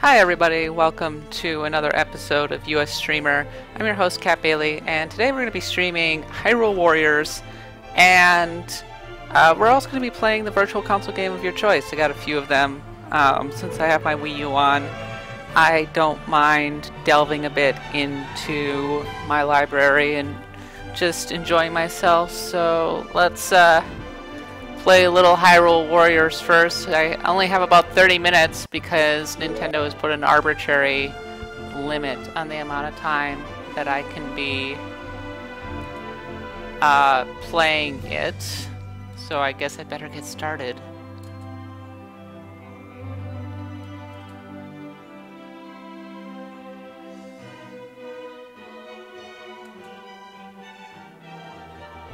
Hi everybody, welcome to another episode of US Streamer. I'm your host Kat Bailey, and today we're going to be streaming Hyrule Warriors, and we're also going to be playing the virtual console game of your choice. I got a few of them. Since I have my Wii U on, I don't mind delving a bit into my library and just enjoying myself, so let's play a little Hyrule Warriors first. I only have about 30 minutes because Nintendo has put an arbitrary limit on the amount of time that I can be playing it. So I guess I better get started.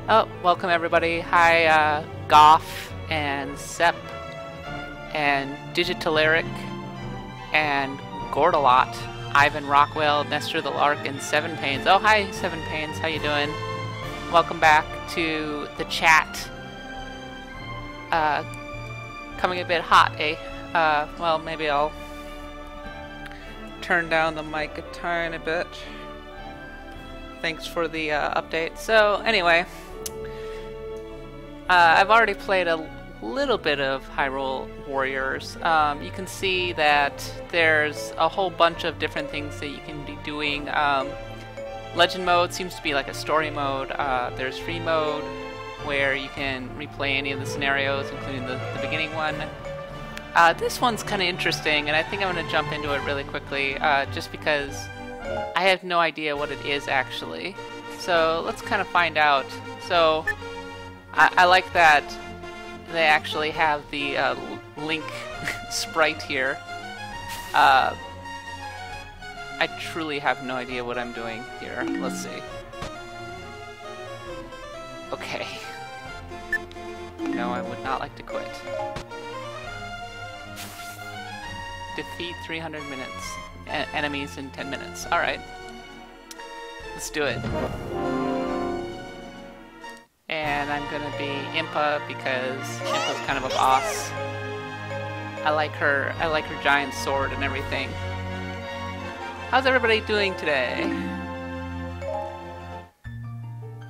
Oh, welcome everybody. Hi, Goff and Sep and Digitaleric and Gordalot, Ivan Rockwell, Nestor the Lark, and Seven Pains. Oh, hi, Seven Pains. How you doing? Welcome back to the chat. Coming a bit hot, eh? Well, maybe I'll turn down the mic a tiny bit. Thanks for the update. So, anyway, I've already played a little bit of Hyrule Warriors. You can see that there's a whole bunch of different things that you can be doing. Legend mode seems to be like a story mode. There's free mode, where you can replay any of the scenarios, including the beginning one. This one's kind of interesting, and I think I'm going to jump into it really quickly, just because I have no idea what it is actually. So let's kind of find out. So I like that they actually have the Link sprite here. I truly have no idea what I'm doing here. Let's see. Okay. No, I would not like to quit. Defeat 300 enemies in 10 minutes. Alright. Let's do it. And I'm gonna be Impa because Impa's kind of a boss. I like her giant sword and everything. How's everybody doing today?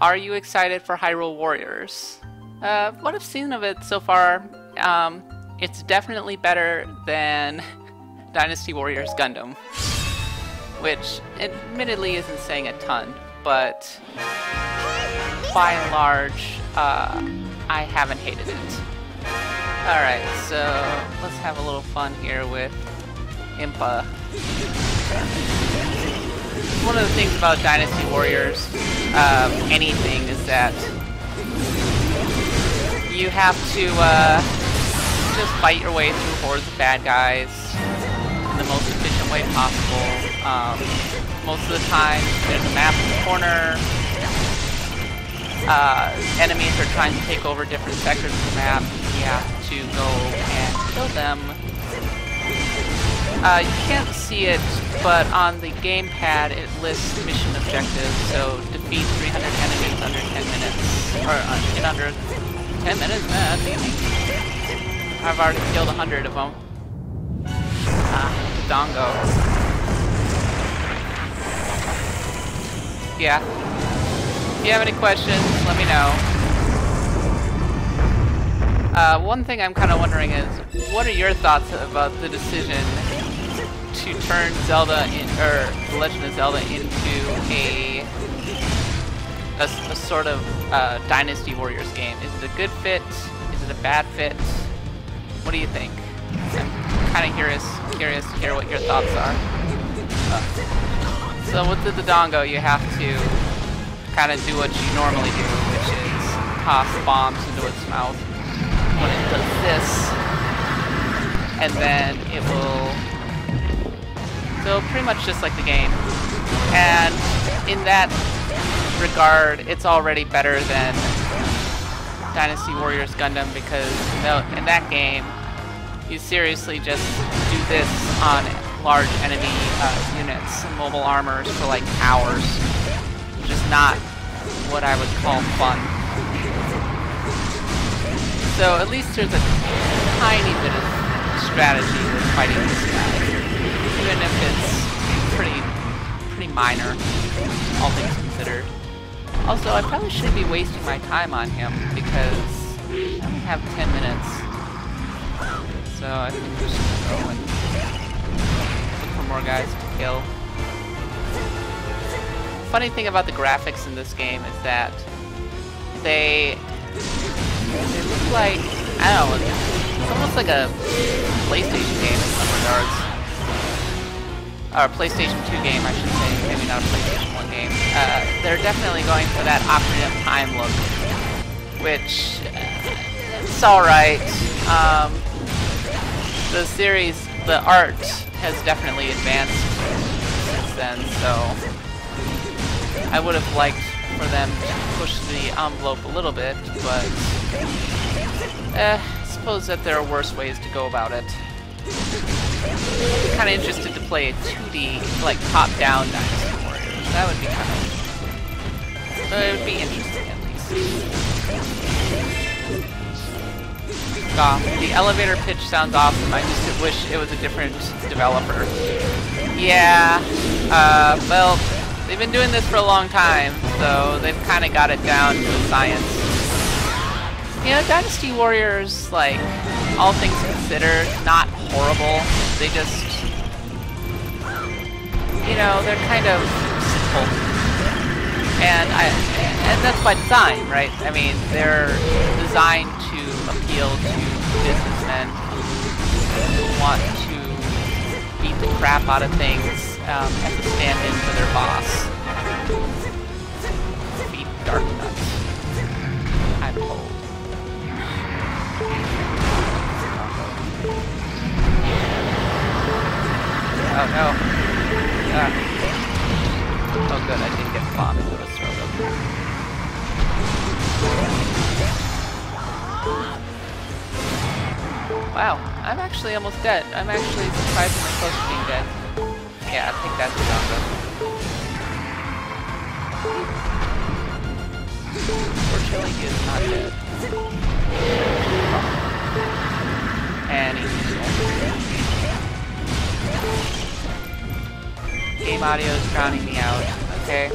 Are you excited for Hyrule Warriors? What I've seen of it so far, it's definitely better than Dynasty Warriors Gundam, which admittedly isn't saying a ton, but by and large, I haven't hated it. Alright, so let's have a little fun here with Impa. One of the things about Dynasty Warriors, anything, is that you have to just fight your way through hordes of bad guys in the most efficient way possible. Most of the time, there's a map in the corner. Enemies are trying to take over different sectors of the map. You have to go and kill them. You can't see it, but on the gamepad it lists mission objectives. So defeat 300 enemies under 10 minutes, or in under 10 minutes. Man, that's easy. I've already killed 100 of them. Dongo. Yeah. If you have any questions, let me know. One thing I'm kind of wondering is, what are your thoughts about the decision to turn Zelda The Legend of Zelda into a sort of Dynasty Warriors game? Is it a good fit? Is it a bad fit? What do you think? I'm kind of curious to hear what your thoughts are. So with the Dodongo, you have to kind of do what you normally do, which is toss bombs into its mouth. When it does this, and then it will... So pretty much just like the game. And in that regard, it's already better than Dynasty Warriors Gundam, because in that game, you seriously just do this on large enemy units and mobile armors for like hours. Which is not what I would call fun. So at least there's a tiny bit of strategy with fighting this guy. even if it's pretty minor, all things considered. Also, I probably shouldn't be wasting my time on him because I only have 10 minutes. So I think we're just gonna go and look for more guys to kill. Funny thing about the graphics in this game is that they look like, I don't know, it's almost like a PlayStation game in some regards. Or a PlayStation 2 game, I should say, maybe not a PlayStation 1 game. They're definitely going for that Ocarina of Time look, which, it's alright. The series, the art has definitely advanced since then, so I would have liked for them to push the envelope a little bit, but I suppose that there are worse ways to go about it. I'm kind of interested to play a 2D, like top-down Dynasty Warriors. That would be kind of, it would be interesting at least. The elevator pitch sounds awesome. I just wish it was a different developer. Yeah, well, they've been doing this for a long time, so they've kind of got it down to a science. You know, Dynasty Warriors, like, all things considered, not horrible. They just, you know, they're kind of simple. And that's by design, right? I mean, they're designed to appeal to businessmen who want to beat the crap out of things as a stand-in for their boss. Beat dark nuts, I'm told. Oh no. Oh good, I didn't get the bomb into his throat. Wow, I'm actually almost dead. I'm actually surprisingly close to being dead. Yeah, I think that's Zonga. Fortunately, he is not dead. And he's game audio is drowning me out. Okay.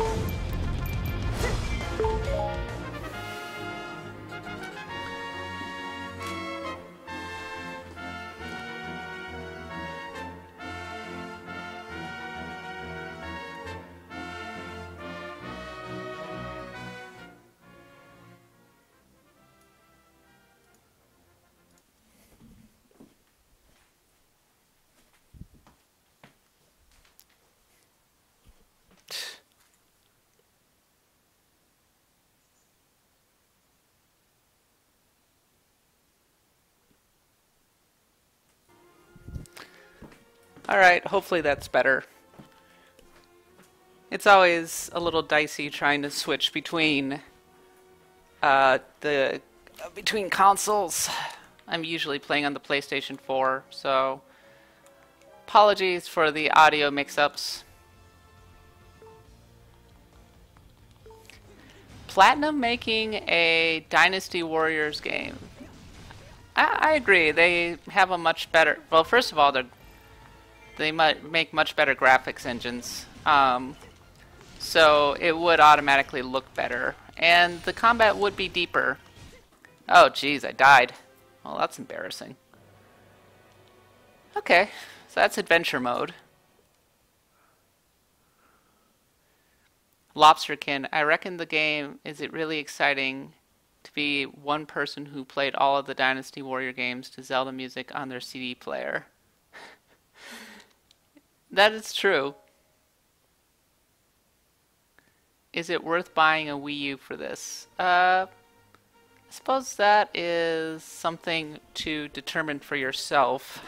Alright, hopefully that's better. It's always a little dicey trying to switch between between consoles. I'm usually playing on the PlayStation 4, so apologies for the audio mix-ups. Platinum making a Dynasty Warriors game. I agree, they have a much better, well, first of all, they might make much better graphics engines, so it would automatically look better, and the combat would be deeper. Oh geez, I died. Well, that's embarrassing. Okay, so that's adventure mode. Lobsterkin, I reckon the game, is it really exciting to be one person who played all of the Dynasty Warrior games to Zelda music on their CD player? That is true. Is it worth buying a Wii U for this? I suppose that is something to determine for yourself.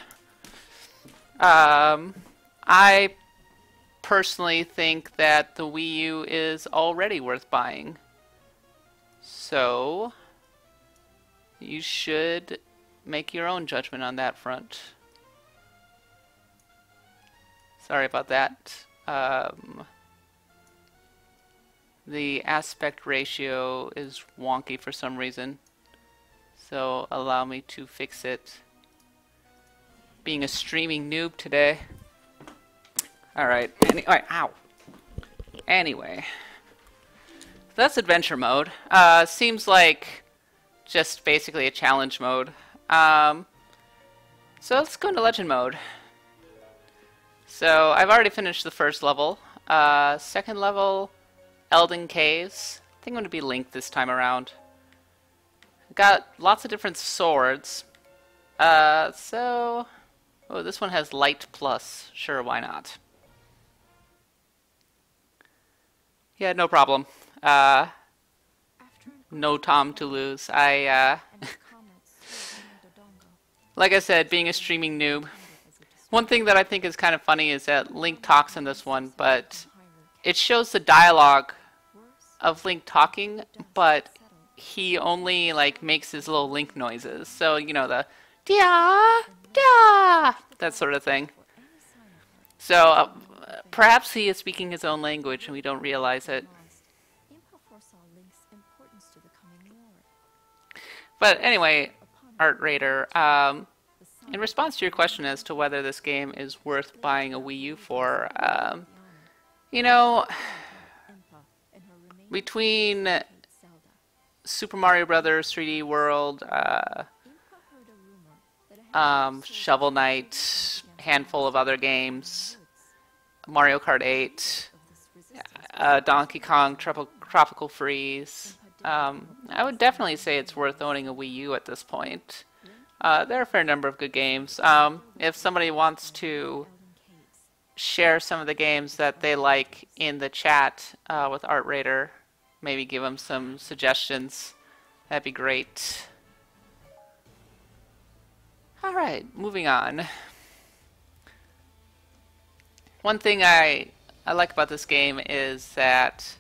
I personally think that the Wii U is already worth buying. So, you should make your own judgment on that front. Sorry about that. The aspect ratio is wonky for some reason, so allow me to fix it. Being a streaming noob today. Alright, ow. Anyway. That's adventure mode. Seems like just basically a challenge mode. So let's go into legend mode. So I've already finished the first level. Second level, Elden Caves. I think I'm going to be Link this time around. Got lots of different swords. Oh, this one has Light Plus. Sure, why not? Yeah, no problem. No Tom to lose. Like I said, being a streaming noob. One thing that I think is kind of funny is that Link talks in this one, but it shows the dialogue of Link talking, but he only like makes his little Link noises. So, you know, the dia, da, that sort of thing. So, perhaps he is speaking his own language and we don't realize it. But anyway, Art Raider, in response to your question as to whether this game is worth buying a Wii U for, you know, between Super Mario Brothers 3D World, Shovel Knight, handful of other games, Mario Kart 8, Donkey Kong Tropical Freeze, I would definitely say it's worth owning a Wii U at this point. There are a fair number of good games. If somebody wants to share some of the games that they like in the chat with Art Raider, maybe give them some suggestions, that'd be great. Alright, moving on. One thing I like about this game is that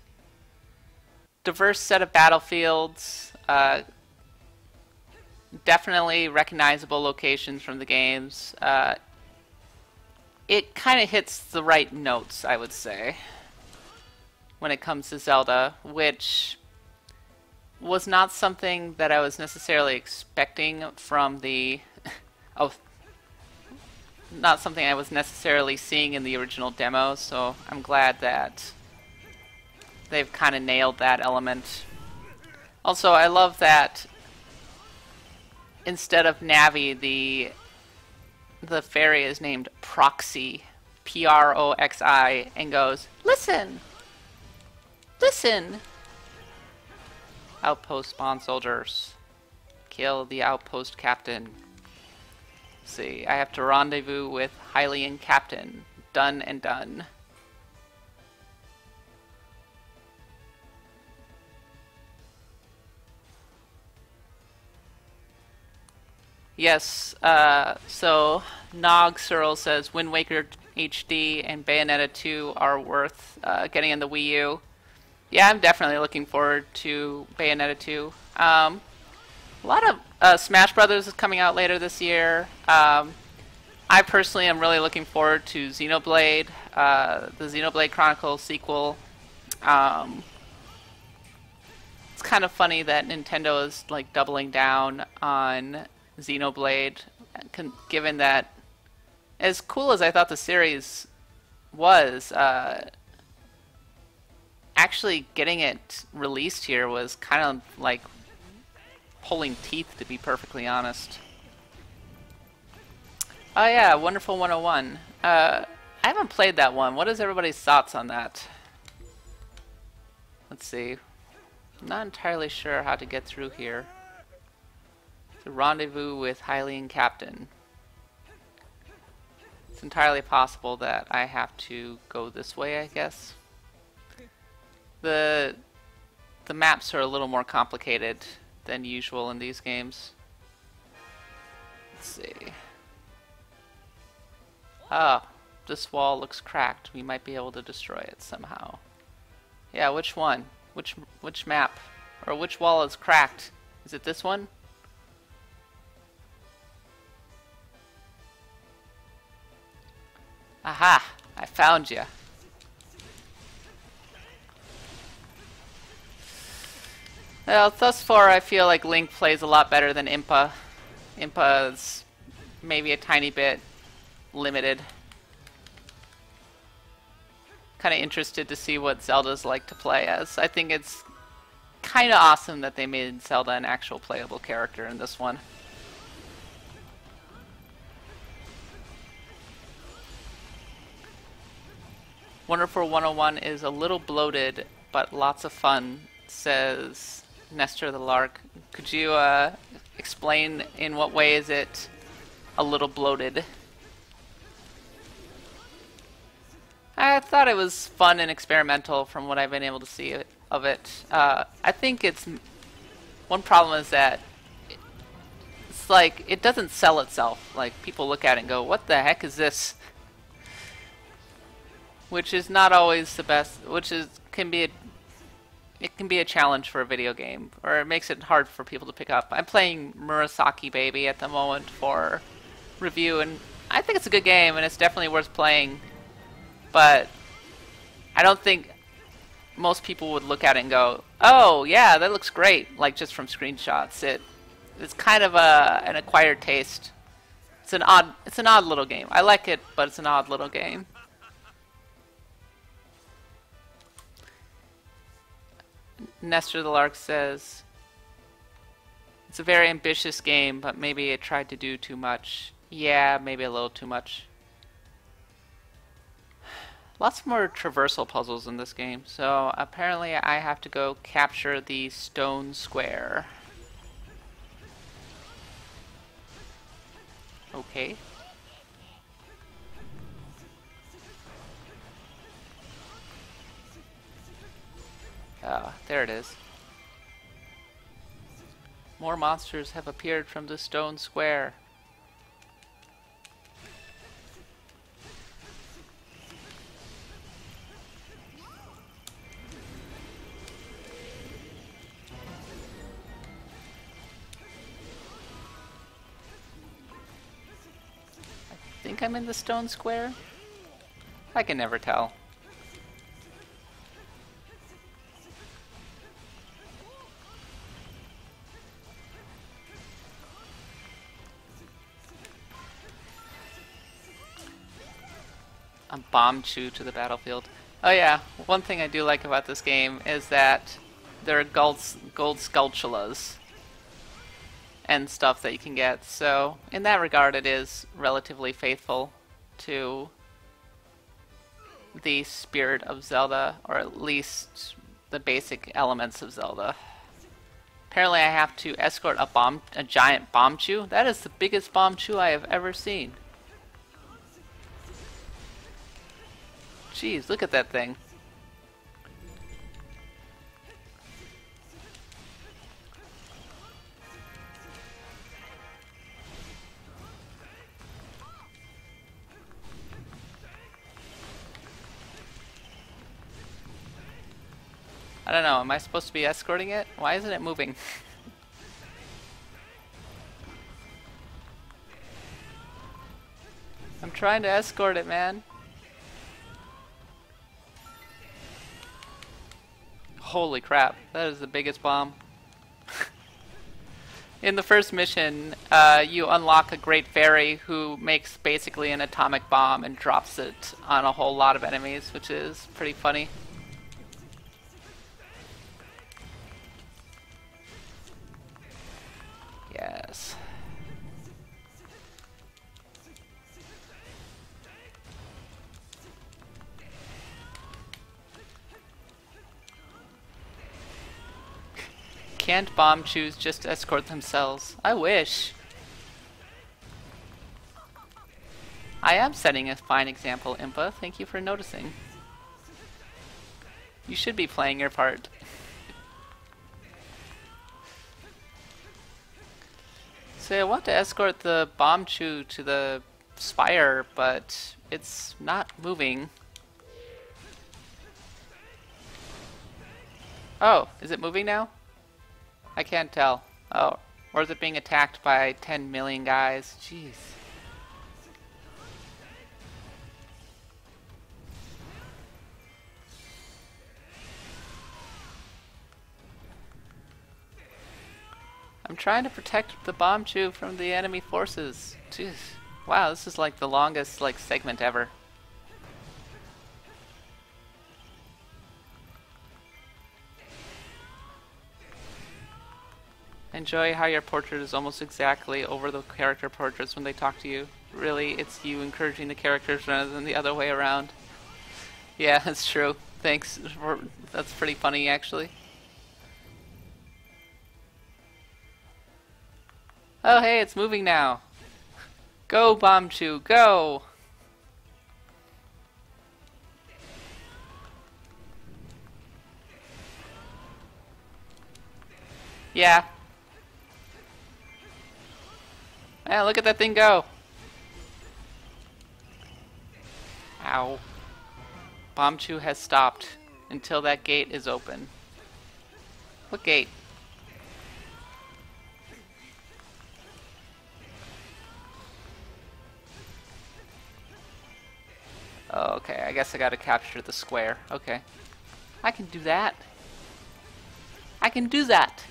diverse set of battlefields, definitely recognizable locations from the games. It kind of hits the right notes, I would say, when it comes to Zelda, which was not something that I was necessarily expecting from the... not something I was necessarily seeing in the original demo, so I'm glad that they've kind of nailed that element. Also, I love that instead of Navi, the fairy is named Proxy, P-R-O-X-I, and goes, "Listen! Listen! Outpost spawn soldiers. Kill the outpost captain." See, I have to rendezvous with Hylian captain. Done and done. Yes, so Nog Searle says Wind Waker HD and Bayonetta 2 are worth getting in the Wii U. Yeah, I'm definitely looking forward to Bayonetta 2. A lot of Smash Brothers is coming out later this year. I personally am really looking forward to Xenoblade, the Xenoblade Chronicles sequel. It's kind of funny that Nintendo is like doubling down on Xenoblade, given that, as cool as I thought the series was, actually getting it released here was kind of like pulling teeth, to be perfectly honest. Oh yeah, Wonderful 101. I haven't played that one. What is everybody's thoughts on that? Let's see. I'm not entirely sure how to get through here. The rendezvous with Hylian captain. It's entirely possible that I have to go this way, I guess. The maps are a little more complicated than usual in these games. Let's see. Oh, this wall looks cracked. We might be able to destroy it somehow. Yeah, which one? Which map? Or which wall is cracked? Is it this one? Aha! I found you. Well, thus far I feel like Link plays a lot better than Impa. Impa's maybe a tiny bit limited. kind of interested to see what Zelda's like to play as. I think it's kind of awesome that they made Zelda an actual playable character in this one. Wonderful 101 is a little bloated, but lots of fun, says Nestor the Lark. Could you explain in what way is it a little bloated? I thought it was fun and experimental from what I've been able to see of it. I think it's... One problem is that it's like, it doesn't sell itself. Like, people look at it and go, what the heck is this? Which is not always the best, which is it can be a challenge for a video game, or it makes it hard for people to pick up. I'm playing Murasaki Baby at the moment for review, and I think it's a good game, and it's definitely worth playing. But I don't think most people would look at it and go, "Oh, yeah, that looks great," like just from screenshots. It's kind of an acquired taste. It's an odd little game. I like it, but it's an odd little game. Nestor the Lark says, it's a very ambitious game, but maybe it tried to do too much. Yeah, maybe a little too much. Lots more traversal puzzles in this game, so apparently I have to go capture the stone square. Okay. There it is. More monsters have appeared from the stone square. I think I'm in the stone square? I can never tell. A bomb chew to the battlefield. Oh yeah, one thing I do like about this game is that there are gold sculptulas and stuff that you can get, so in that regard it is relatively faithful to the spirit of Zelda, or at least the basic elements of Zelda. Apparently I have to escort a giant bomb chew. That is the biggest bomb chew I have ever seen. Jeez, look at that thing. I don't know, am I supposed to be escorting it? Why isn't it moving? I'm trying to escort it, man. Holy crap, that is the biggest bomb. In the first mission, you unlock a great fairy who makes basically an atomic bomb and drops it on a whole lot of enemies, which is pretty funny. Yes. Can't bomb chews just escort themselves? I wish. I am setting a fine example, Impa. Thank you for noticing. You should be playing your part. So I want to escort the bomb chew to the spire, but it's not moving. Oh, is it moving now? I can't tell. Oh, or is it being attacked by 10 million guys? Jeez. I'm trying to protect the bomb chew from the enemy forces. Jeez. Wow, this is like the longest segment ever. Enjoy how your portrait is almost exactly over the character portraits when they talk to you. Really, it's you encouraging the characters rather than the other way around. Yeah, that's true. Thanks. That's pretty funny, actually. Oh, hey, it's moving now. Go, Bombchu, go! Yeah. Yeah, look at that thing go. Ow. Bombchu has stopped until that gate is open. What gate? Oh, okay, I guess I gotta capture the square. Okay. I can do that. I can do that!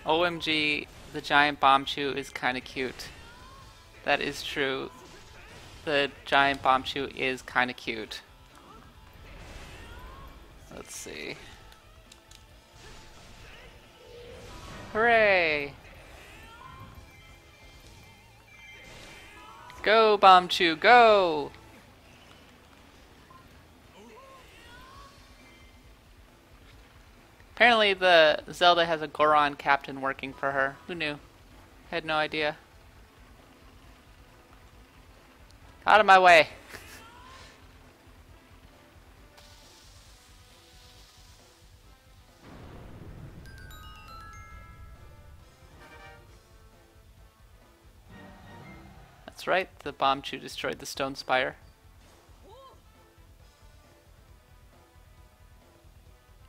OMG, the giant Bombchu is kinda cute. That is true. The giant Bombchu is kinda cute. Let's see. Hooray! Go, Bombchu, go! Apparently the Zelda has a Goron captain working for her. Who knew? Had no idea. Out of my way. That's right, the Bombchu destroyed the stone spire.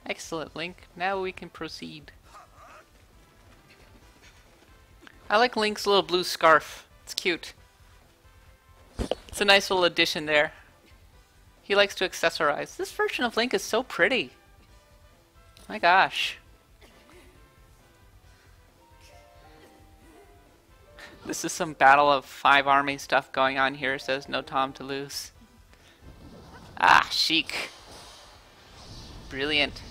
Excellent, Link. Now we can proceed. I like Link's little blue scarf. It's cute. It's a nice little addition there. He likes to accessorize. This version of Link is so pretty. My gosh. This is some Battle of 5 Army stuff going on here, says no time to lose. Ah, chic. Brilliant.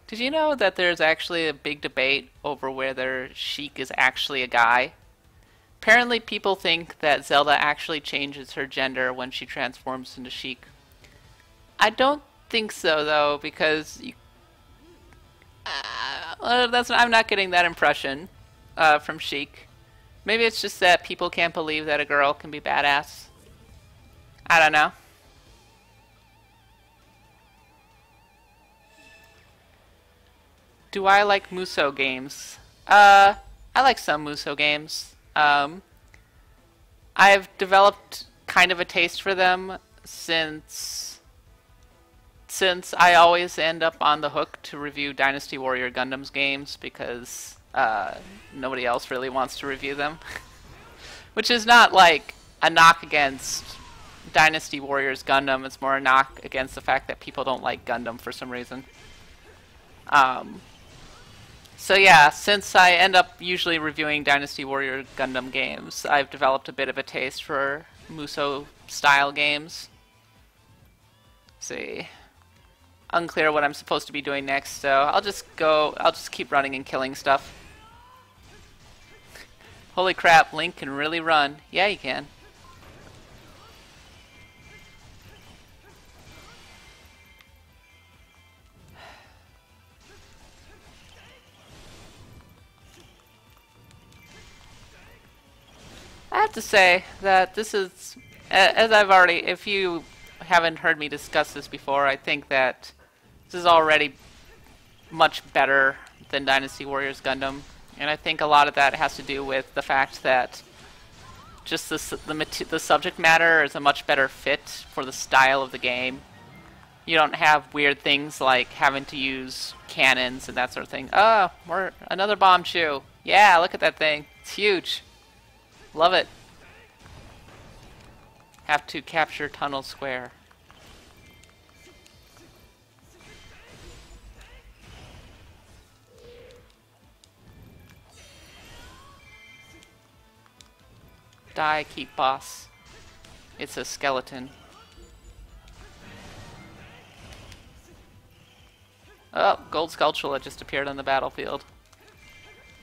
Did you know that there's actually a big debate over whether Sheik is actually a guy? Apparently people think that Zelda actually changes her gender when she transforms into Sheik. I don't think so, though, because I'm not getting that impression from Sheik. Maybe it's just that people can't believe that a girl can be badass. I don't know. Do I like Musou games? I like some Musou games. I've developed kind of a taste for them since I always end up on the hook to review Dynasty Warrior Gundam's games because nobody else really wants to review them. Which is not like a knock against Dynasty Warriors Gundam, it's more a knock against the fact that people don't like Gundam for some reason. So yeah, since I end up usually reviewing Dynasty Warrior Gundam games, I've developed a bit of a taste for Musou style games. Let's see. Unclear what I'm supposed to be doing next, so I'll just keep running and killing stuff. Holy crap, Link can really run. Yeah, he can. I have to say that this is, as I've already, if you haven't heard me discuss this before, I think that this is already much better than Dynasty Warriors Gundam. And I think a lot of that has to do with the fact that just the subject matter is a much better fit for the style of the game. You don't have weird things like having to use cannons and that sort of thing. Oh, we're another bomb shoe. Yeah, look at that thing. It's huge. Love it. Have to capture Tunnel Square. Die, keep boss. It's a skeleton. Oh, Gold Skulltula just appeared on the battlefield.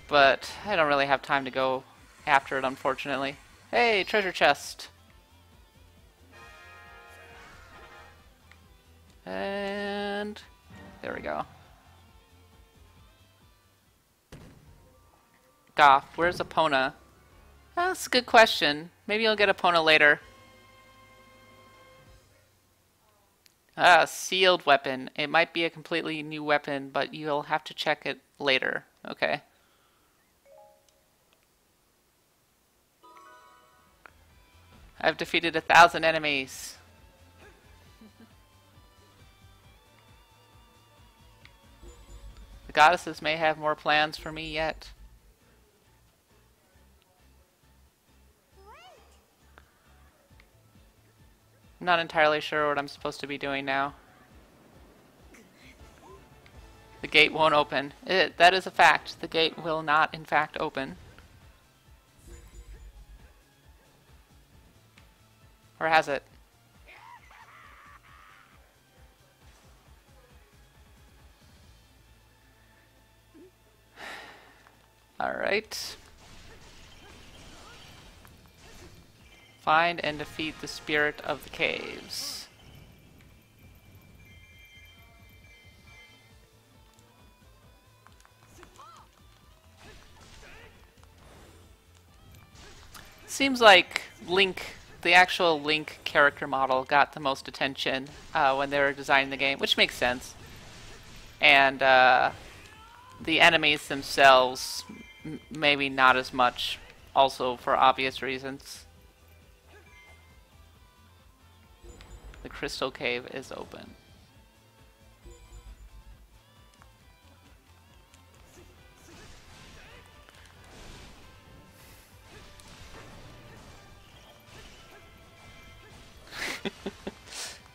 But I don't really have time to go after it, unfortunately. Hey, treasure chest! And there we go. Goff, where's Epona? Oh, that's a good question. Maybe you'll get Epona later. Ah, sealed weapon. It might be a completely new weapon, but you'll have to check it later. Okay. I've defeated 1,000 enemies. The goddesses may have more plans for me yet. I'm not entirely sure what I'm supposed to be doing now. The gate won't open. That is a fact. The gate will not, in fact, open. Or has it? Alright. Find and defeat the spirit of the caves. Seems like Link, the actual Link character model, got the most attention when they were designing the game, which makes sense. And the enemies themselves, maybe not as much, also for obvious reasons. The crystal cave is open.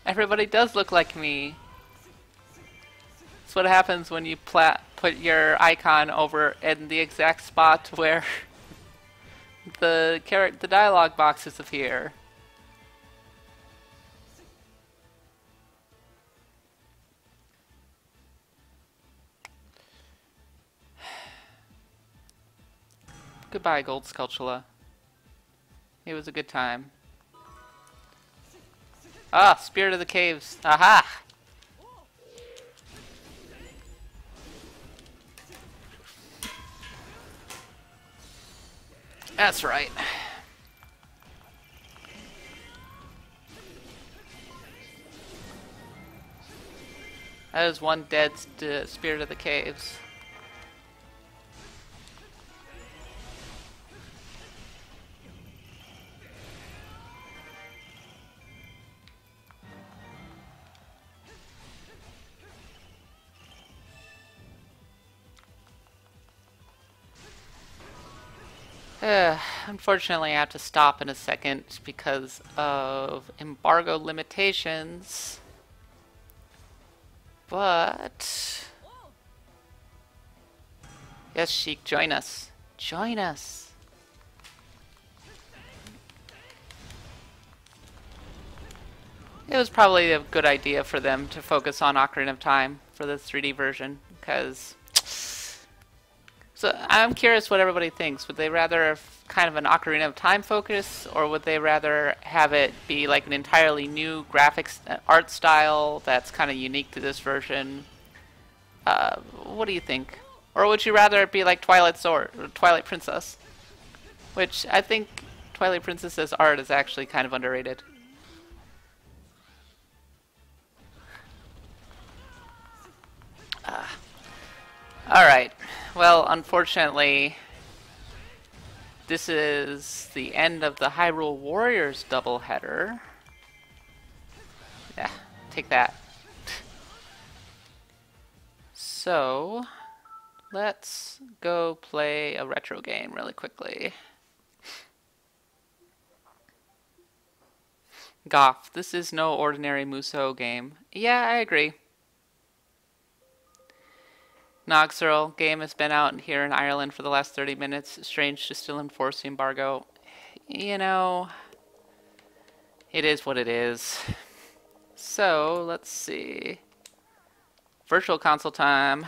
Everybody does look like me. That's what happens when you put your icon over in the exact spot where the dialogue boxes appear. Goodbye, Gold Skulltula. It was a good time. Ah, Spirit of the Caves. Aha! That's right. That is one dead Spirit of the Caves. Unfortunately, I have to stop in a second because of embargo limitations. But yes, Sheik, join us. Join us. It was probably a good idea for them to focus on Ocarina of Time for the 3D version, because... So I'm curious what everybody thinks. Would they rather have kind of an Ocarina of Time focus, or would they rather have it be like an entirely new graphics art style that's kind of unique to this version? What do you think? Or would you rather it be like Twilight Sword or Twilight Princess? Which I think Twilight Princess's art is actually kind of underrated. Alright, well, unfortunately, this is the end of the Hyrule Warriors doubleheader. Yeah, take that. So, let's go play a retro game really quickly. Goff, this is no ordinary Musou game. Yeah, I agree. Noxerl, game has been out here in Ireland for the last 30 minutes. Strange to still enforce the embargo. You know, it is what it is. So, let's see. Virtual console time.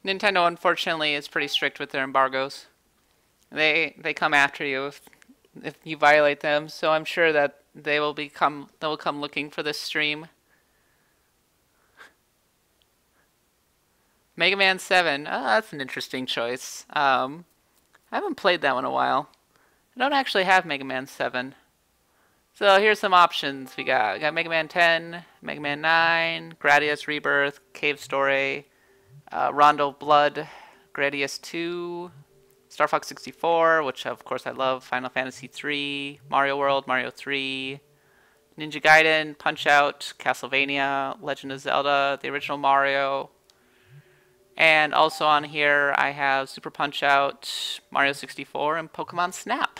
Nintendo, unfortunately, is pretty strict with their embargoes. They come after you if you violate them. So I'm sure that they will come looking for this stream. Mega Man 7. Oh, that's an interesting choice. I haven't played that one in a while. I don't actually have Mega Man 7. So here's some options we got. We got Mega Man 10, Mega Man 9, Gradius Rebirth, Cave Story, Rondo of Blood, Gradius 2, Star Fox 64, which of course I love, Final Fantasy 3, Mario World, Mario 3, Ninja Gaiden, Punch-Out, Castlevania, Legend of Zelda, the original Mario. And also on here I have Super Punch-Out, Mario 64, and Pokemon Snap.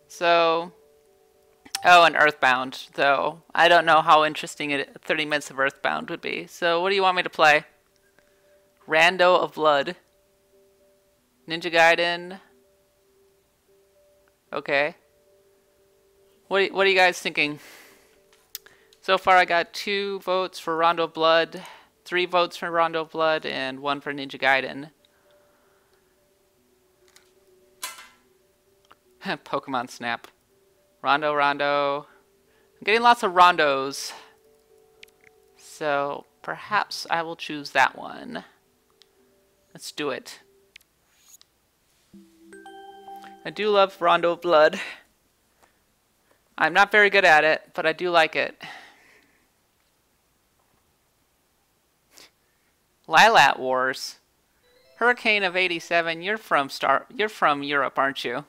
So, oh, and Earthbound, though. I don't know how interesting 30 minutes of Earthbound would be. So what do you want me to play? Rando of Blood. Ninja Gaiden. Okay. What are you guys thinking? So far I got 2 votes for Rondo of Blood, 3 votes for Rondo of Blood, and 1 for Ninja Gaiden. Pokemon Snap. Rondo. I'm getting lots of Rondos. So perhaps I will choose that one. Let's do it. I do love Rondo of Blood. I'm not very good at it, but I do like it. Lilat Wars. Hurricane of 87. You're from Europe, aren't you?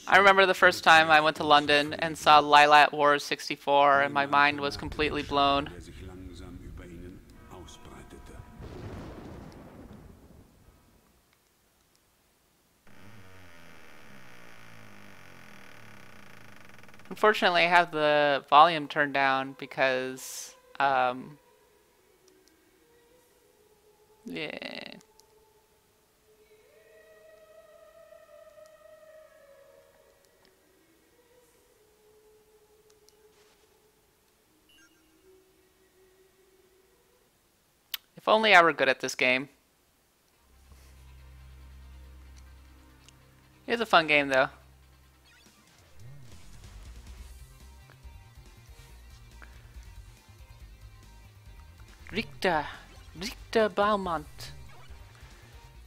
I remember the first time I went to London and saw Lilat Wars 64 and my mind was completely blown. Unfortunately, I have the volume turned down because, yeah. If only I were good at this game. It's a fun game, though. Richter Baumont.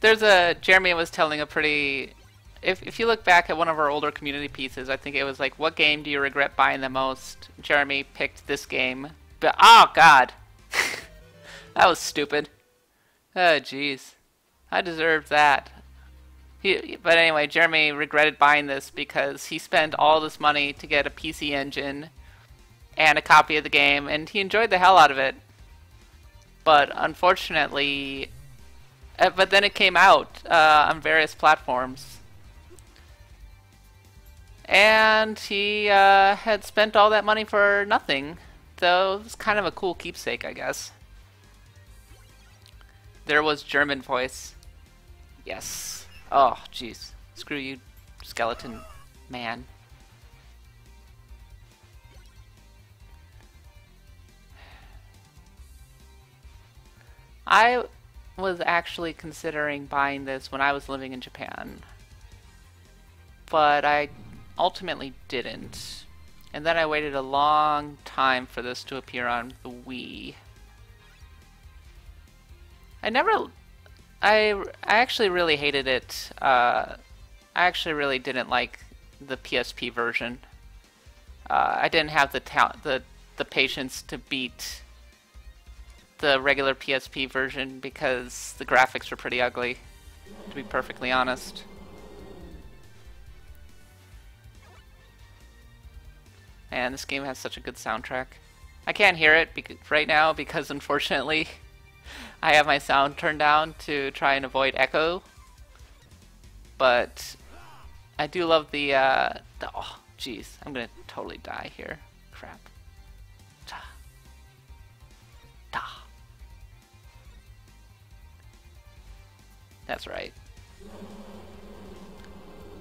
There's Jeremy was telling a pretty, if you look back at one of our older community pieces, I think it was like, what game do you regret buying the most? Jeremy picked this game. But, oh god. That was stupid. Oh jeez. I deserved that. But anyway, Jeremy regretted buying this because he spent all this money to get a PC engine and a copy of the game, and he enjoyed the hell out of it. But unfortunately, but then it came out on various platforms. And he had spent all that money for nothing. So it was kind of a cool keepsake, I guess. There was German voice. Yes. Oh, jeez. Screw you, skeleton man. I was actually considering buying this when I was living in Japan, but I ultimately didn't. And then I waited a long time for this to appear on the Wii. I actually really hated it. I actually really didn't like the PSP version. I didn't have the patience to beat the regular PSP version because the graphics were pretty ugly, to be perfectly honest. and this game has such a good soundtrack. I can't hear it right now because unfortunately I have my sound turned down to try and avoid echo. But I do love the oh jeez, I'm gonna totally die here. Crap. Da. Da. That's right.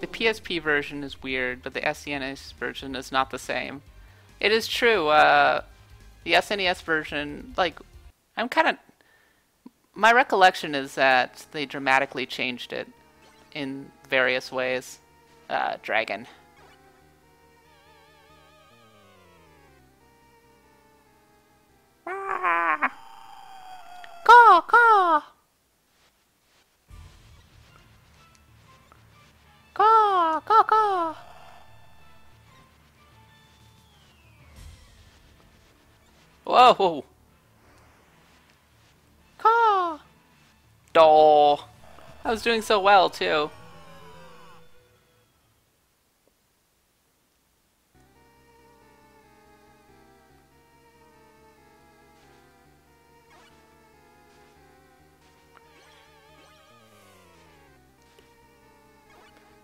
The PSP version is weird, but the SNES version is not the same. It is true, the SNES version, like, my recollection is that they dramatically changed it in various ways. Dragon. Caw, caw! Caw, caw, caw! Whoa! Caw! Oh, I was doing so well too.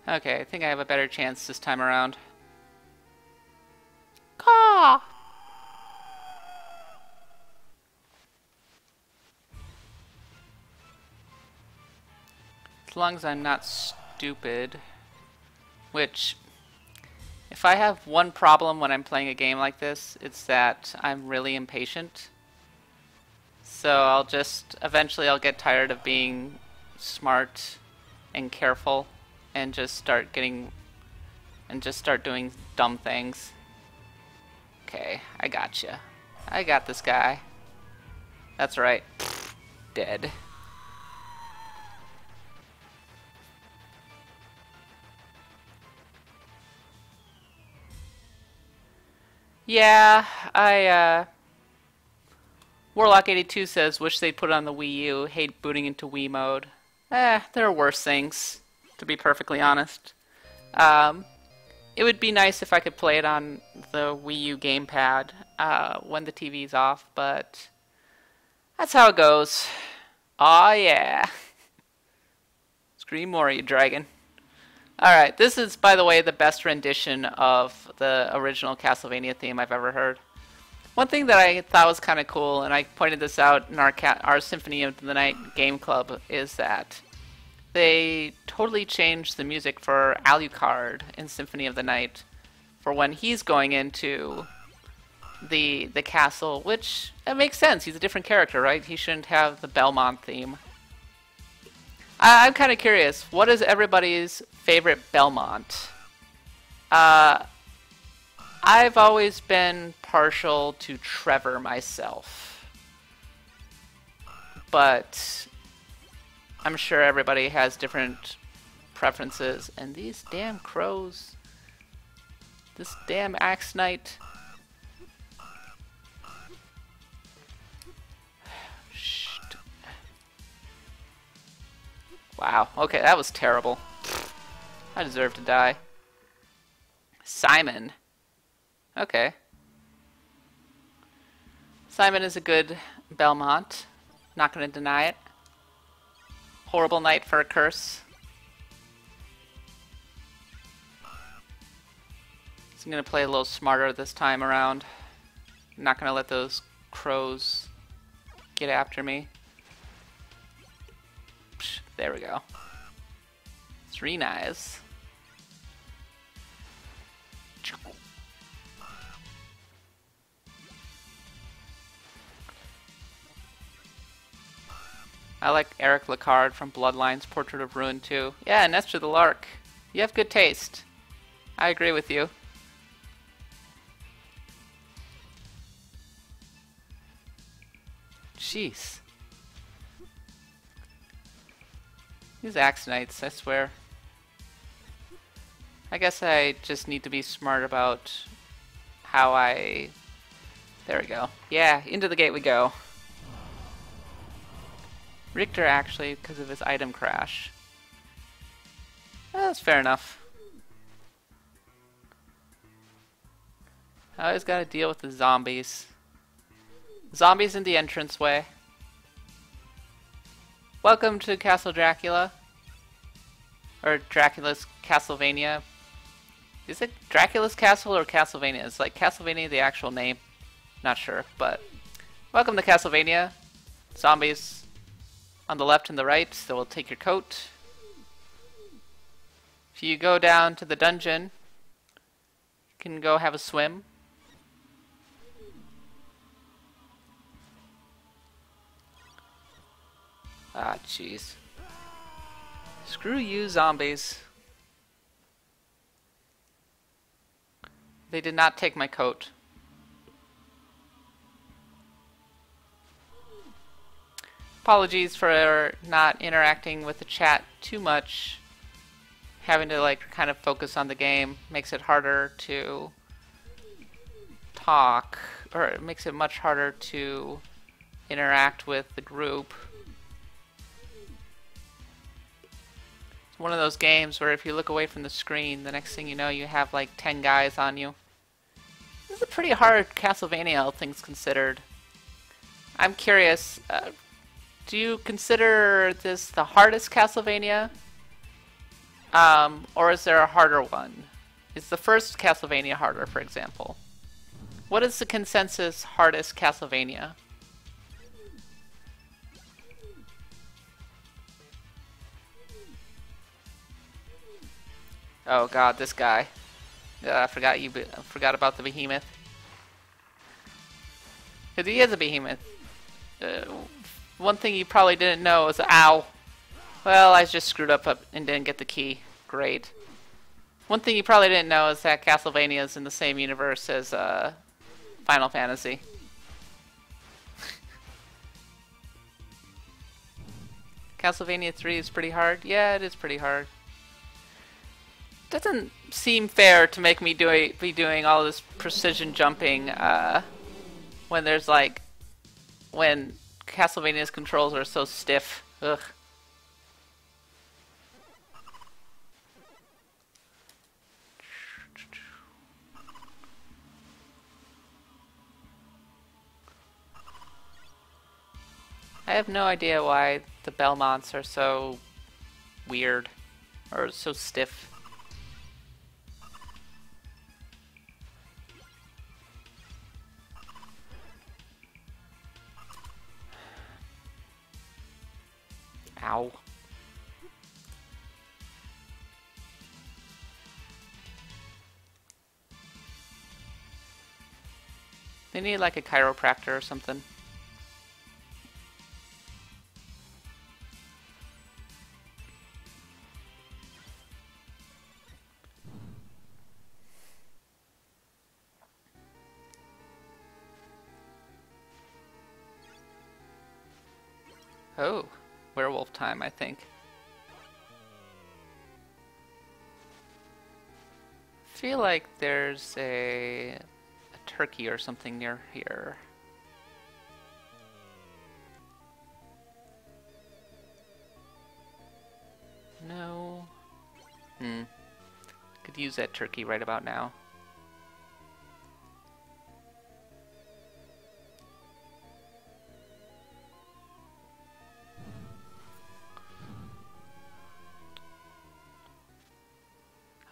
Okay, I think I have a better chance this time around. Caw! As long as I'm not stupid. Which, if I have one problem when I'm playing a game like this, it's that I'm really impatient. So eventually I'll get tired of being smart and careful and just start doing dumb things. Okay, I gotcha. I got this guy. That's right. Dead. Yeah, Warlock82 says, wish they'd put it on the Wii U, hate booting into Wii mode. There are worse things, to be perfectly honest. It would be nice if I could play it on the Wii U gamepad when the TV's off, but that's how it goes. Aw, yeah. Scream more, you dragon. Alright, this is, by the way, the best rendition of the original Castlevania theme I've ever heard. One thing that I thought was kind of cool, and I pointed this out in our Symphony of the Night game club, is that they totally changed the music for Alucard in Symphony of the Night for when he's going into the castle, which it makes sense. He's a different character, right? He shouldn't have the Belmont theme. I'm kind of curious, what is everybody's favorite Belmont? I've always been partial to Trevor myself, but I'm sure everybody has different preferences. And these damn crows, this damn Axe Knight. Wow, okay, that was terrible. I deserve to die. Simon. Okay. Simon is a good Belmont. Not gonna deny it. Horrible night for a curse. So I'm gonna play a little smarter this time around. I'm not gonna let those crows get after me. There we go. 3 knives. I like Eric Lecard from Bloodlines Portrait of Ruin too. Yeah, Nestor the Lark. You have good taste. I agree with you. Jeez. These Axe Knights, I swear. I guess I just need to be smart about how I... There we go. Yeah, into the gate we go. Richter actually, because of his item crash. That's fair enough. I always gotta deal with the zombies. Zombies in the entranceway. Welcome to Castle Dracula. Or Dracula's Castlevania. Is it Dracula's Castle or Castlevania? It's like Castlevania the actual name. Not sure, but welcome to Castlevania. Zombies on the left and the right, so we'll take your coat. If you go down to the dungeon, you can go have a swim. Ah, jeez. Screw you, zombies. They did not take my coat. Apologies for not interacting with the chat too much. Having to like kind of focus on the game makes it harder to talk, or it makes it much harder to interact with the group. It's one of those games where if you look away from the screen, the next thing you know you have like 10 guys on you. This is a pretty hard Castlevania, all things considered. I'm curious, do you consider this the hardest Castlevania? Or is there a harder one? Is the first Castlevania harder, for example? What is the consensus hardest Castlevania? Oh god, this guy. I forgot about the behemoth. Because he is a behemoth. One thing you probably didn't know is, ow. Well, I just screwed up and didn't get the key. Great. One thing you probably didn't know is that Castlevania is in the same universe as Final Fantasy. Castlevania 3 is pretty hard? Yeah, it is pretty hard. Doesn't seem fair to make me be doing all this precision jumping when there's like when Castlevania's controls are so stiff. Ugh. I have no idea why the Belmonts are so weird or so stiff. Ow. They need like a chiropractor or something. Oh, werewolf time, I think. I feel like there's a turkey or something near here. No. Could use that turkey right about now.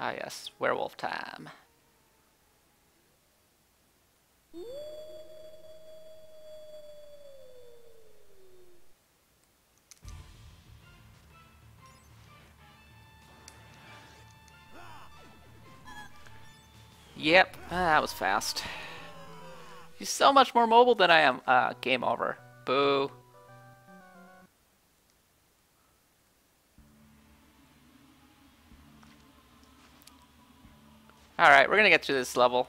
Ah yes, werewolf time. Yep, that was fast. He's so much more mobile than I am. Game over. Boo. Alright, we're gonna get through this level.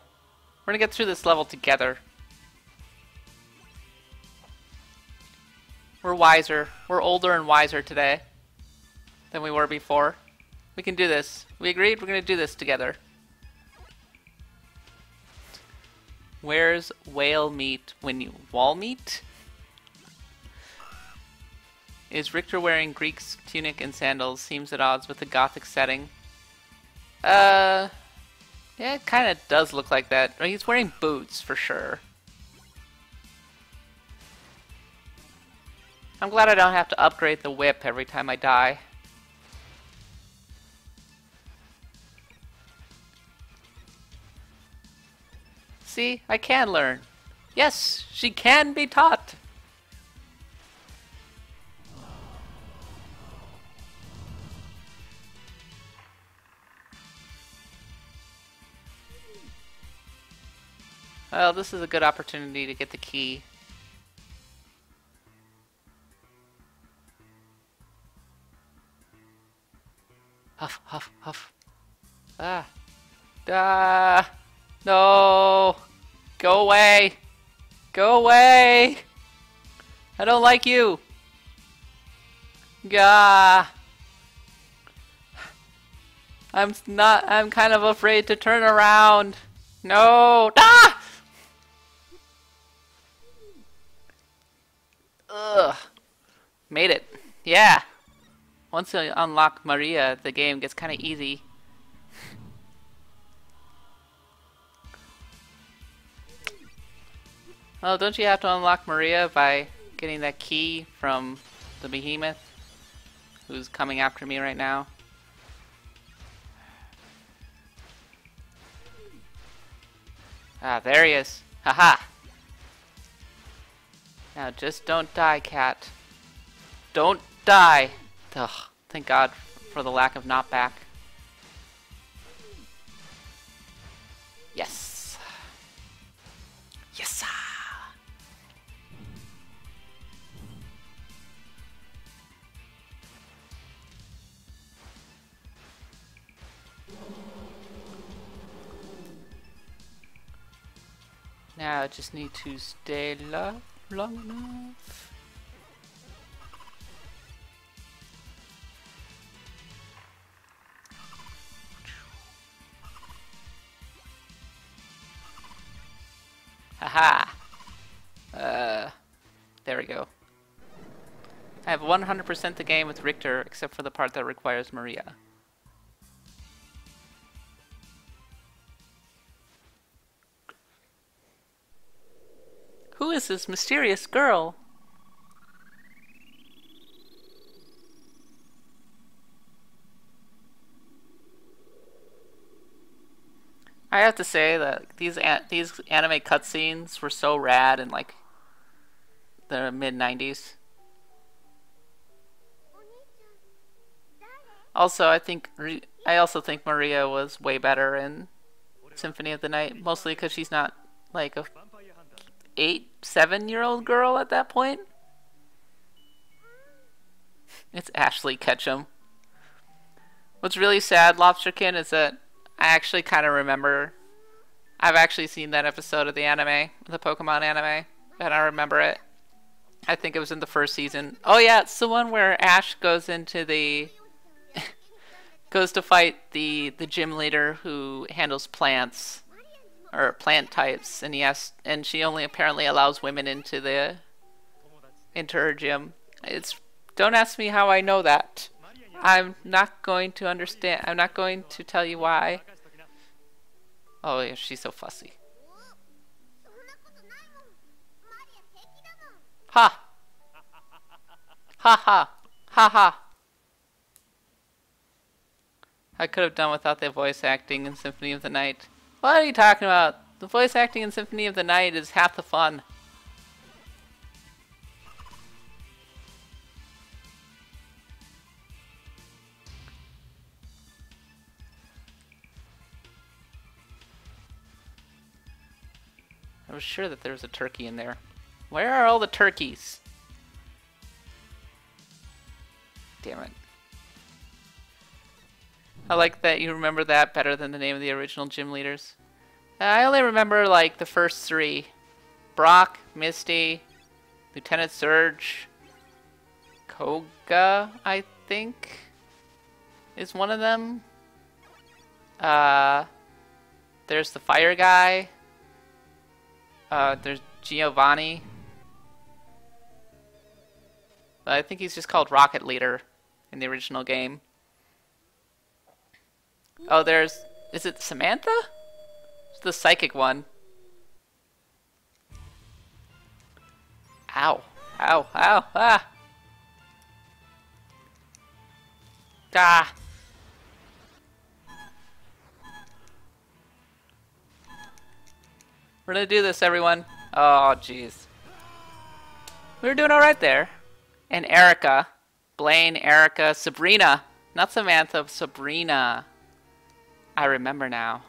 We're gonna get through this level together. We're wiser. We're older and wiser today than we were before. We can do this. We agreed we're gonna do this together. Where's whale meat when you wall meat? Is Richter wearing Greek's tunic and sandals? Seems at odds with the gothic setting. Yeah, it kind of does look like that. He's wearing boots for sure. I'm glad I don't have to upgrade the whip every time I die. See, I can learn. Yes, she can be taught. Well, this is a good opportunity to get the key. Huff, huff, huff. Ah. Ah. No. Go away. Go away. I don't like you. Gah. I'm kind of afraid to turn around. No. Ah! Ugh. Made it. Yeah. Once you unlock Maria, the game gets kind of easy. Well, don't you have to unlock Maria by getting that key from the behemoth who's coming after me right now? Ah, there he is. Haha. Now just don't die, cat. Don't die. Ugh, thank God for the lack of knockback. Yes. Yes. Now I just need to stay long enough. Haha. There we go. I have 100% the game with Richter, except for the part that requires Maria. Who is this mysterious girl? I have to say that these anime cutscenes were so rad in like the mid-90s. Also, I also think Maria was way better in Symphony of the Night, mostly because she's not like a 7-year-old girl at that point. It's Ashley Ketchum. What's really sad, Lobsterkin, is that I actually kind of remember. I've actually seen that episode of the anime, the Pokemon anime, and I remember it. I think it was in the first season. Oh yeah, it's the one where Ash goes into the goes to fight the gym leader who handles plants or plant types, and she only apparently allows women into her gym. Don't ask me how I know that. I'm not going to understand. I'm not going to tell you why. Oh yeah, she's so fussy. Ha! Ha ha! Ha ha! I could have done without the voice acting in Symphony of the Night. What are you talking about? The voice acting in Symphony of the Night is half the fun. I was sure that there was a turkey in there. Where are all the turkeys? Damn it. I like that you remember that better than the name of the original gym leaders. I only remember like the first 3. Brock, Misty, Lieutenant Surge, Koga, I think, is one of them. There's the fire guy. There's Giovanni. I think he's just called Rocket Leader in the original game. Oh, is it Samantha? It's the psychic one. Ow. Ow. Ow. Ah. Ah. We're gonna do this, everyone. Oh, jeez. We were doing alright there. And Erica. Blaine, Erica, Sabrina. Not Samantha, Sabrina. I remember now.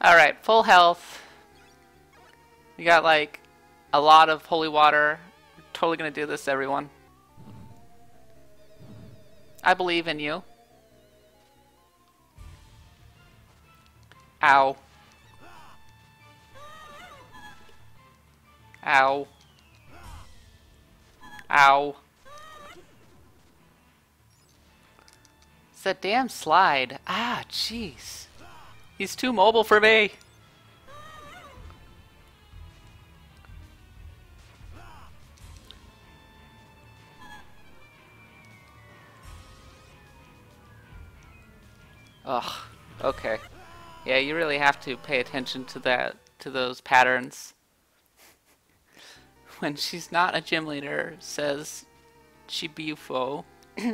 Alright, full health. We got like a lot of holy water. We're totally gonna do this, everyone. I believe in you. Ow. Ow. Ow. It's that damn slide. Ah, jeez. He's too mobile for me. Ugh. Okay. Yeah, you really have to pay attention to those patterns. When she's not a gym leader, says Chibufo,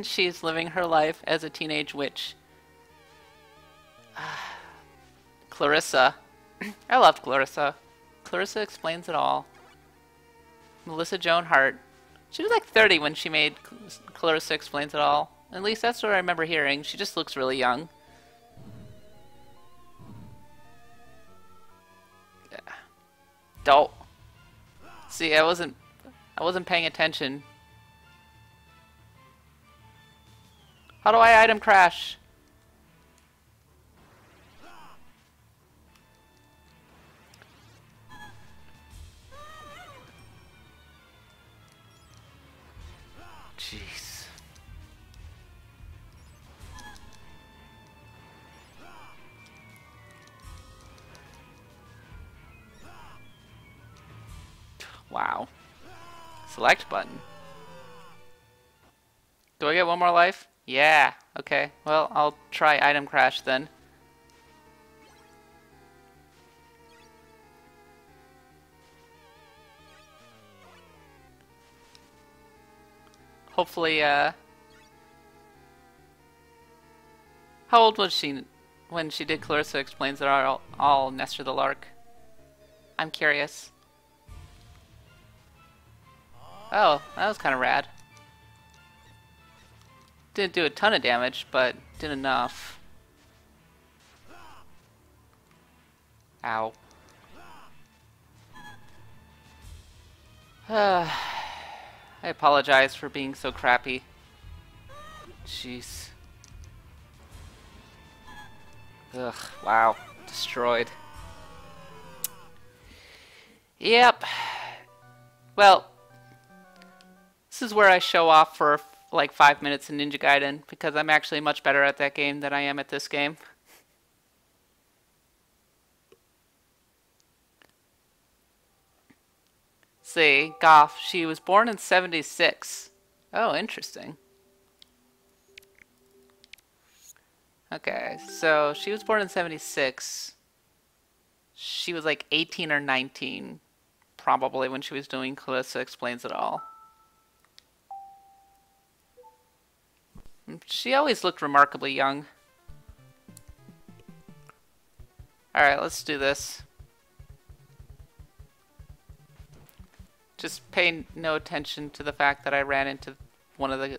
she's living her life as a teenage witch. Clarissa. I loved Clarissa. Clarissa explains it all. Melissa Joan Hart. She was like 30 when she made Clarissa Explains It All. At least that's what I remember hearing. She just looks really young. Yeah. Don't. See, I wasn't paying attention. How do I item crash? Jeez. Wow. Select button. Do I get one more life? Yeah. Okay. Well, I'll try item crash then. Hopefully, how old was she when she did Clarissa Explains It All, Nestor the Lark? I'm curious. Oh, that was kind of rad. Didn't do a ton of damage, but did enough. Ow. I apologize for being so crappy. Jeez. Ugh, wow. Destroyed. Yep. Well, this is where I show off for like 5 minutes in Ninja Gaiden, because I'm actually much better at that game than I am at this game. See, Goff, she was born in 76. Oh, interesting. Okay, so she was born in 76. She was like 18 or 19, probably, when she was doing Clarissa Explains It All. She always looked remarkably young. Alright, let's do this. Just pay no attention to the fact that I ran into one of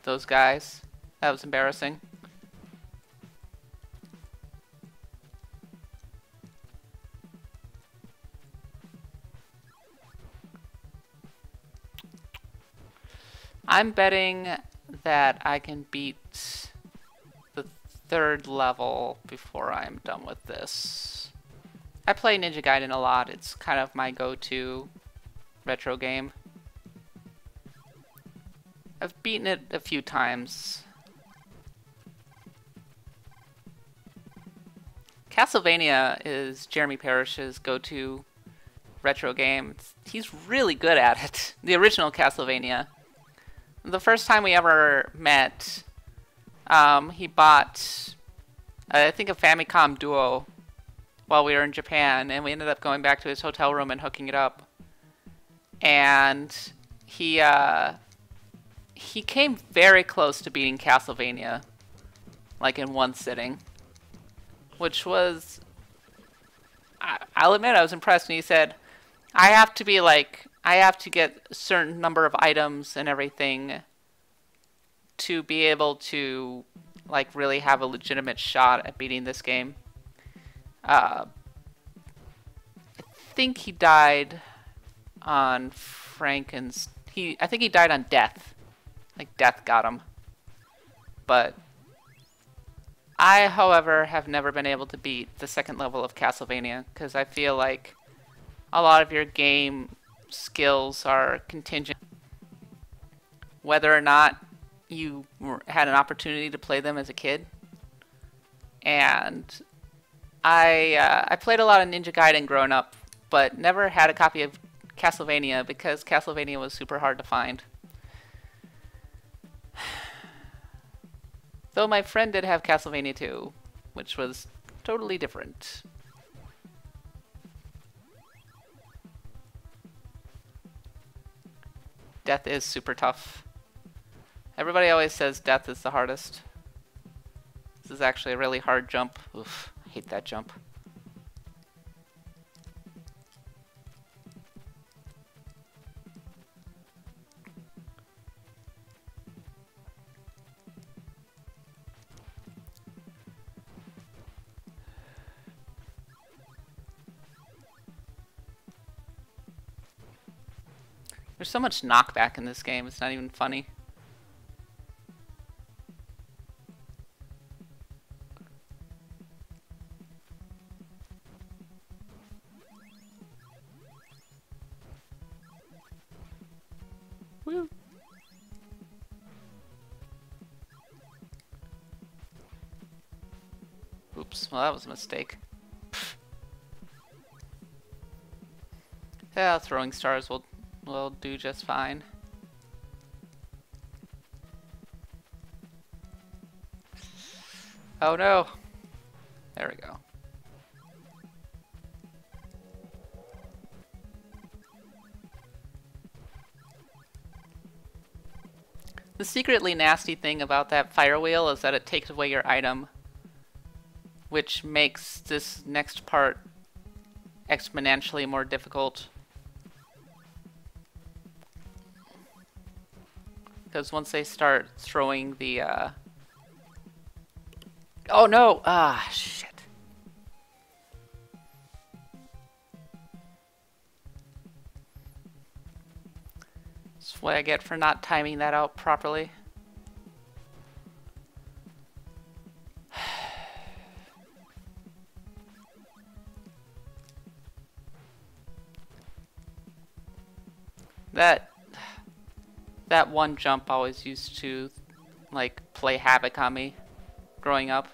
those guys. That was embarrassing. I'm betting that I can beat the 3rd level before I'm done with this. I play Ninja Gaiden a lot. It's kind of my go-to retro game. I've beaten it a few times. Castlevania is Jeremy Parish's go-to retro game. He's really good at it. The original Castlevania. The first time we ever met, he bought, I think, a Famicom Duo while we were in Japan, and we ended up going back to his hotel room and hooking it up. And he came very close to beating Castlevania, like in one sitting, which was, I'll admit, I was impressed. And he said, I have to get a certain number of items and everything to be able to, like, really have a legitimate shot at beating this game. I think he died on I think he died on death. Like, death got him. But I, however, have never been able to beat the second level of Castlevania, because I feel like a lot of your game skills are contingent whether or not you had an opportunity to play them as a kid. And I played a lot of Ninja Gaiden growing up, but never had a copy of Castlevania because Castlevania was super hard to find. Though my friend did have Castlevania 2, which was totally different. Death is super tough. Everybody always says death is the hardest. This is actually a really hard jump. Oof, I hate that jump. There's so much knockback in this game, it's not even funny. Woo. Oops, well that was a mistake. Yeah, throwing stars will do just fine. Oh no! There we go. The secretly nasty thing about that fire wheel is that it takes away your item, which makes this next part exponentially more difficult. Because once they start throwing the, oh no! Ah, shit. That's what I get for not timing that out properly. That one jump always used to, like, play havoc on me growing up.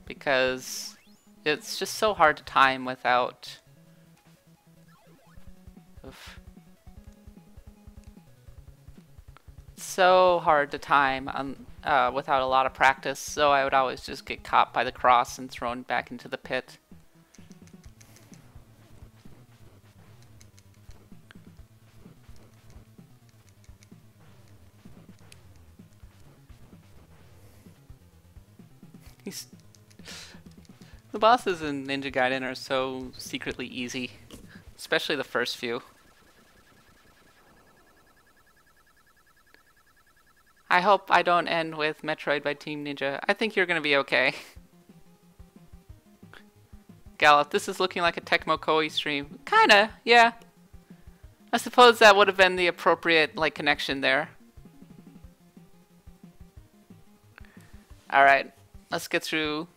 Because it's just so hard to time without... Oof. So hard to time without a lot of practice, so I would always just get caught by the cross and thrown back into the pit. The bosses in Ninja Gaiden are so secretly easy, especially the first few. I hope I don't end with Metroid by Team Ninja. I think you're gonna be okay. Gallop, this is looking like a Tecmo Koei stream. Kinda, yeah. I suppose that would have been the appropriate, like, connection there. Alright, let's get through.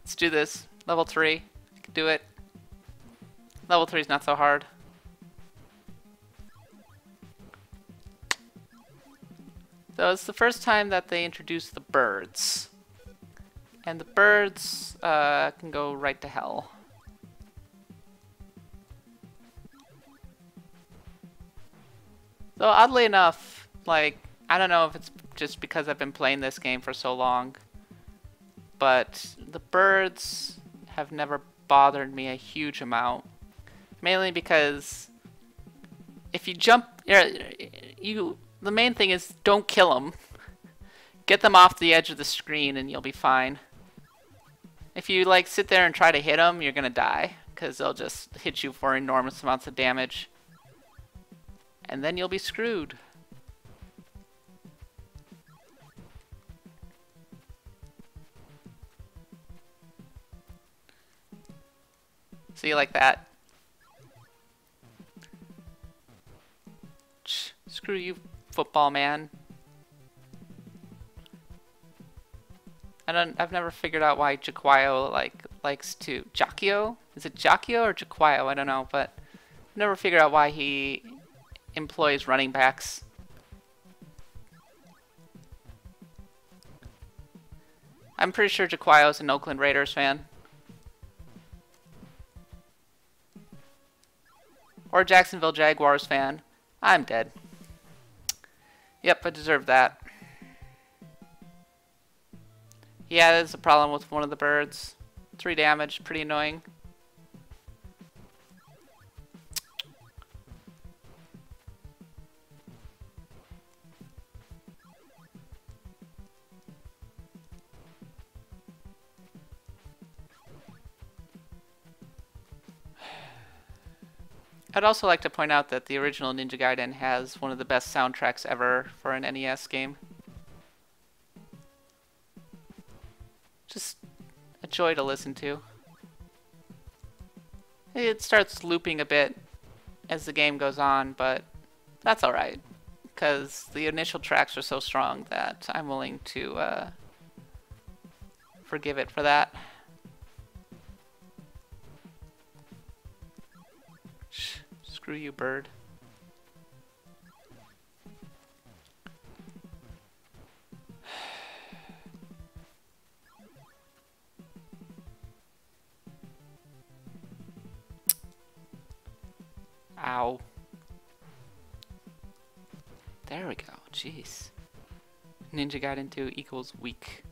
Let's do this. Level 3. I can do it. Level 3 is not so hard. So it's the first time that they introduced the birds. And the birds can go right to hell. Though oddly enough, like, I don't know if it's just because I've been playing this game for so long, but the birds have never bothered me a huge amount. Mainly because if you jump, the main thing is don't kill them. Get them off the edge of the screen and you'll be fine. If you like sit there and try to hit them, you're gonna die because they'll just hit you for enormous amounts of damage. And then you'll be screwed. See, like that. Screw you, football man. I've never figured out why Jaquio likes to Jacchio? Is it Jacchio or Jaquio? I don't know, but I've never figured out why he employs running backs. I'm pretty sure Jaquio's an Oakland Raiders fan. Or Jacksonville Jaguars fan. I'm dead. Yep, I deserve that. Yeah, there's a problem with one of the birds. 3 damage, pretty annoying. I'd also like to point out that the original Ninja Gaiden has one of the best soundtracks ever for an NES game. Just a joy to listen to. It starts looping a bit as the game goes on, but that's alright, because the initial tracks are so strong that I'm willing to forgive it for that. Screw you, bird. Ow. There we go. Jeez. Ninja Gaiden 2 equals weak.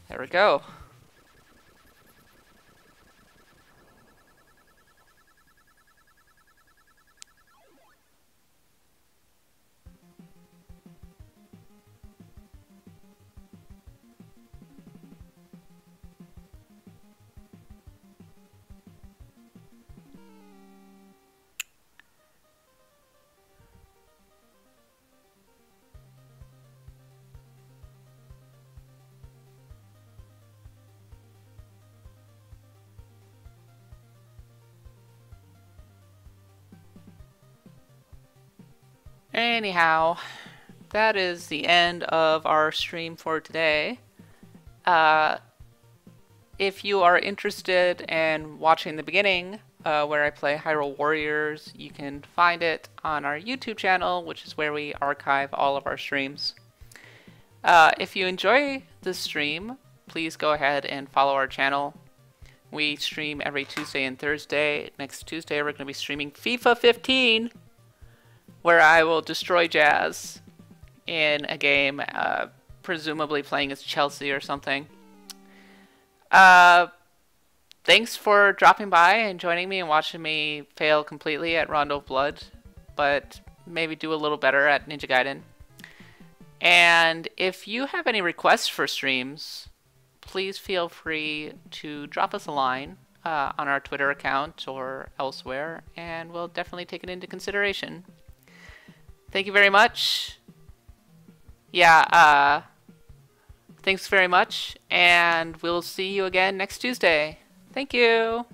There we go. Anyhow, that is the end of our stream for today. If you are interested in watching the beginning, where I play Hyrule Warriors, you can find it on our YouTube channel, which is where we archive all of our streams. If you enjoy this stream, please go ahead and follow our channel. We stream every Tuesday and Thursday. Next Tuesday, we're going to be streaming FIFA 15. Where I will destroy Jazz in a game, presumably playing as Chelsea or something. Thanks for dropping by and joining me and watching me fail completely at Rondo of Blood, but maybe do a little better at Ninja Gaiden. And if you have any requests for streams, please feel free to drop us a line on our Twitter account or elsewhere, and we'll definitely take it into consideration. Thank you very much. Yeah, thanks very much, and we'll see you again next Tuesday. Thank you.